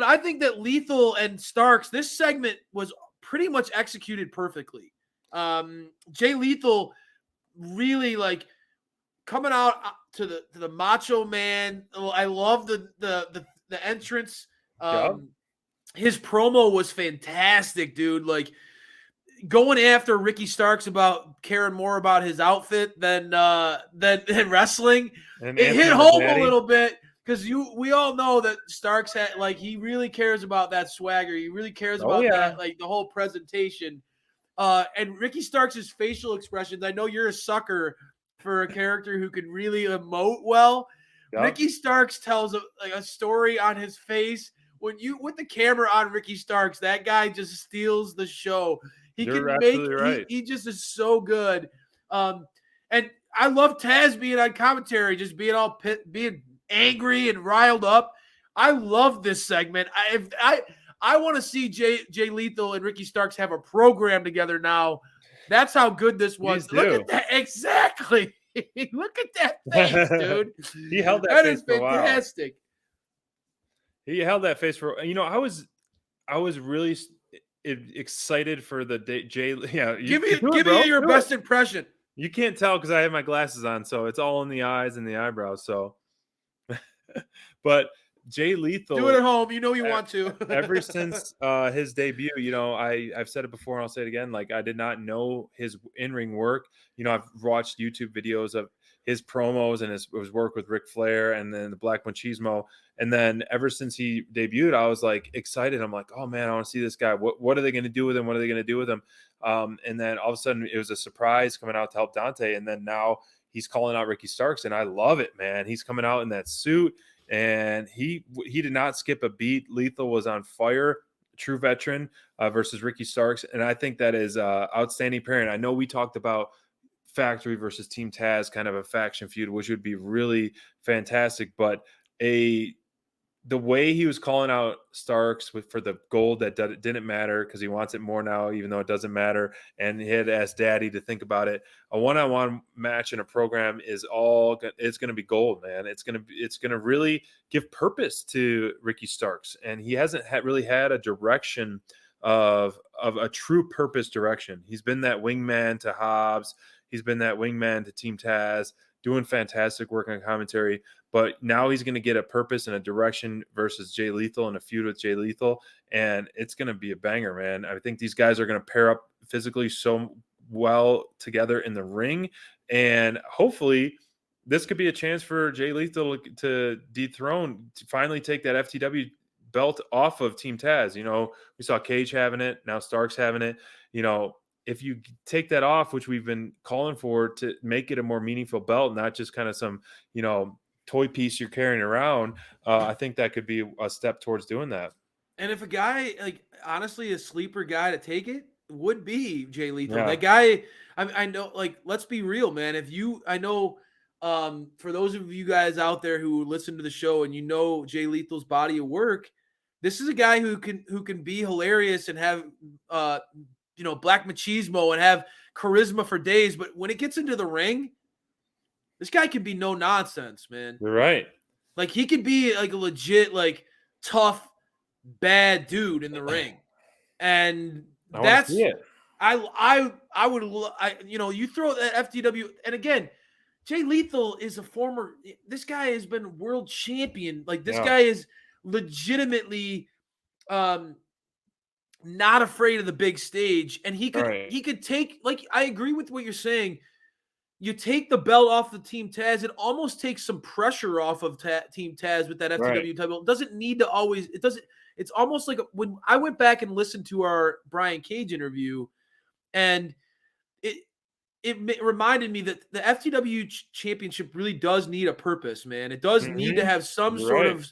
I think that Lethal and Starks, this segment was pretty much executed perfectly. Jay Lethal really like coming out to the Macho Man. I love the entrance. His promo was fantastic, dude. Like going after Ricky Starks about caring more about his outfit than wrestling. And it hit home a little bit because we all know that Starks had he really cares about that swagger. He really cares about that, like the whole presentation. And Ricky Starks' facial expressions. I know you're a sucker for a character who can really emote well. Yep. Ricky Starks tells a story on his face. When you with the camera on Ricky Starks, that guy just steals the show. You're absolutely right. He just is so good. And I love Taz being on commentary, just being being angry and riled up. I love this segment. I want to see Jay Lethal and Ricky Starks have a program together now. That's how good this was. Look at that. Exactly. Look at that face, dude. He held that face for fantastic. He held that face for, I was really excited for the day. Jay, yeah. Give me your best impression. You can't tell because I have my glasses on, so it's all in the eyes and the eyebrows. So, but Jay Lethal, do it at home. You want to. Ever since his debut, I've said it before and I'll say it again. Like I did not know his in-ring work. I've watched YouTube videos of his promos and his work with Ric Flair and then the Black Machismo. And then ever since he debuted, I was like excited. I'm like, oh man, I want to see this guy. What are they going to do with him? What are they going to do with him? And then all of a sudden it was a surprise coming out to help Dante. And then now he's calling out Ricky Starks and I love it, man. He's coming out in that suit and he did not skip a beat. Lethal was on fire, true veteran versus Ricky Starks. And I think that is outstanding pairing. I know we talked about Factory versus Team Taz, kind of a faction feud, which would be really fantastic. But the way he was calling out Starks for the gold that didn't matter because he wants it more now, even though it doesn't matter. And he had to ask Daddy to think about it. A one-on-one match in a program it's going to be gold, man. It's going to really give purpose to Ricky Starks. And he hasn't really had a direction of a true purpose direction. He's been that wingman to Hobbs. He's been that wingman to Team Taz, doing fantastic work on commentary. But now he's going to get a purpose and a direction versus Jay Lethal and a feud with Jay Lethal. And it's going to be a banger, man. I think these guys are going to pair up physically so well together in the ring. And hopefully this could be a chance for Jay Lethal to dethrone, to finally take that FTW belt off of Team Taz. We saw Cage having it. Now Starks having it. If you take that off, which we've been calling for, to make it a more meaningful belt, not just kind of some, toy piece you're carrying around, I think that could be a step towards doing that. And if a guy, honestly, a sleeper guy to take it would be Jay Lethal. Yeah. That guy, I know, let's be real, man. I know for those of you guys out there who listen to the show and Jay Lethal's body of work, this is a guy who can be hilarious and have, Black Machismo and have charisma for days. But when it gets into the ring, this guy can be no nonsense, man. You're right. He could be a legit, tough, bad dude in the ring. And that's, you throw that FTW. And again, Jay Lethal is this guy has been world champion. This guy is legitimately, not afraid of the big stage, and he could take, I agree with what you're saying. You take the belt off the Team Taz, it almost takes some pressure off of Team Taz with that FTW title. It doesn't need to always. It doesn't. It's almost like when I went back and listened to our Brian Cage interview, and it reminded me that the FTW championship really does need a purpose, man. It does need to have some sort of.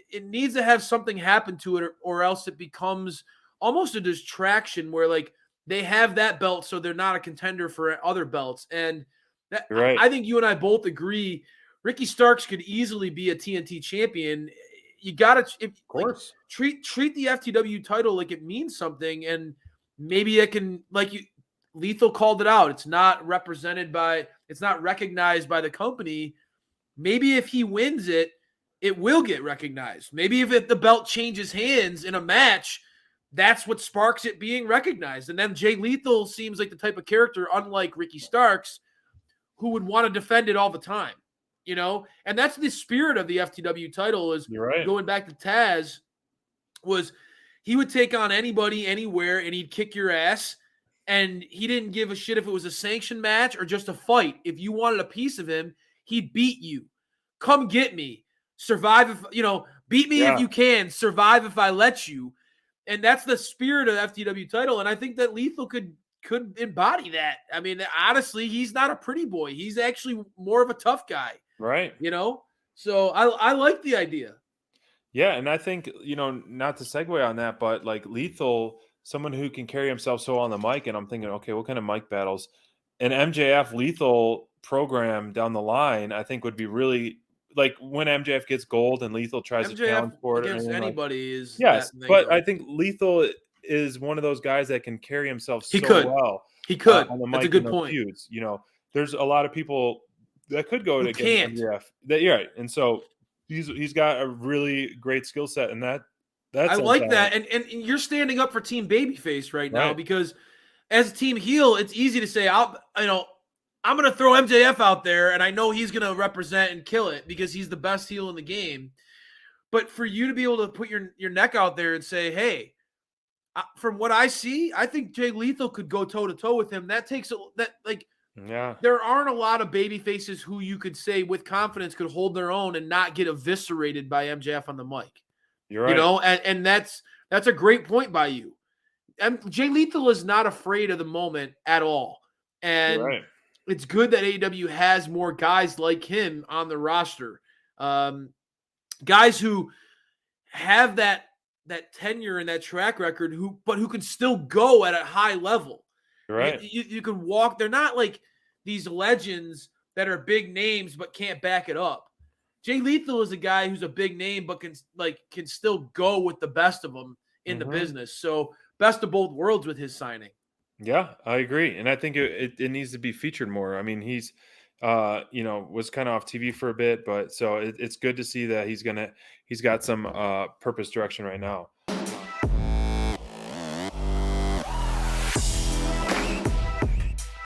It needs to have something happen to it, or else it becomes almost a distraction where they have that belt, so they're not a contender for other belts. And that, I think you and I both agree, Ricky Starks could easily be a TNT champion. You got to, of course, treat the FTW title like it means something, and maybe it can, Lethal called it out. It's not recognized by the company. Maybe if he wins it, it will get recognized. Maybe if the belt changes hands in a match, that's what sparks it being recognized. And then Jay Lethal seems like the type of character, unlike Ricky Starks, who would want to defend it all the time, And that's the spirit of the FTW title is going back to Taz was he would take on anybody, anywhere, and he'd kick your ass. And he didn't give a shit if it was a sanctioned match or just a fight. If you wanted a piece of him, he'd beat you. Come get me. Survive if, beat me if you can. Survive if I let you. And that's the spirit of the FTW title. And I think that Lethal could embody that. I mean, honestly, he's not a pretty boy. He's actually more of a tough guy. Right. So I like the idea. Yeah, and I think, not to segue on that, but like Lethal, someone who can carry himself so on the mic, and I'm thinking, okay, what kind of mic battles? An MJF Lethal program down the line, I think would be really like when MJF gets gold and Lethal tries to challenge for it against anybody is yes, but I think Lethal is one of those guys that can carry himself well. He could. On the mic. That's a good point. Feuds. There's a lot of people that could go against MJF. You're right, and so he's got a really great skill set, and that's I like that. And you're standing up for Team Babyface right now because as a team heel, it's easy to say I'm going to throw MJF out there, and I know he's going to represent and kill it because he's the best heel in the game. But for you to be able to put your neck out there and say, hey, from what I see, I think Jay Lethal could go toe-to-toe with him. That takes there aren't a lot of baby faces who you could say with confidence could hold their own and not get eviscerated by MJF on the mic. You're right. And that's a great point by you. And Jay Lethal is not afraid of the moment at all. And it's good that AEW has more guys like him on the roster. Guys who have that tenure and that track record who can still go at a high level. Right. You can walk. They're not like these legends that are big names but can't back it up. Jay Lethal is a guy who's a big name but can still go with the best of them in the business. So best of both worlds with his signing. Yeah, I agree. And I think it needs to be featured more. I mean, he's was kind of off TV for a bit, but so it's good to see that he's got some purpose direction right now.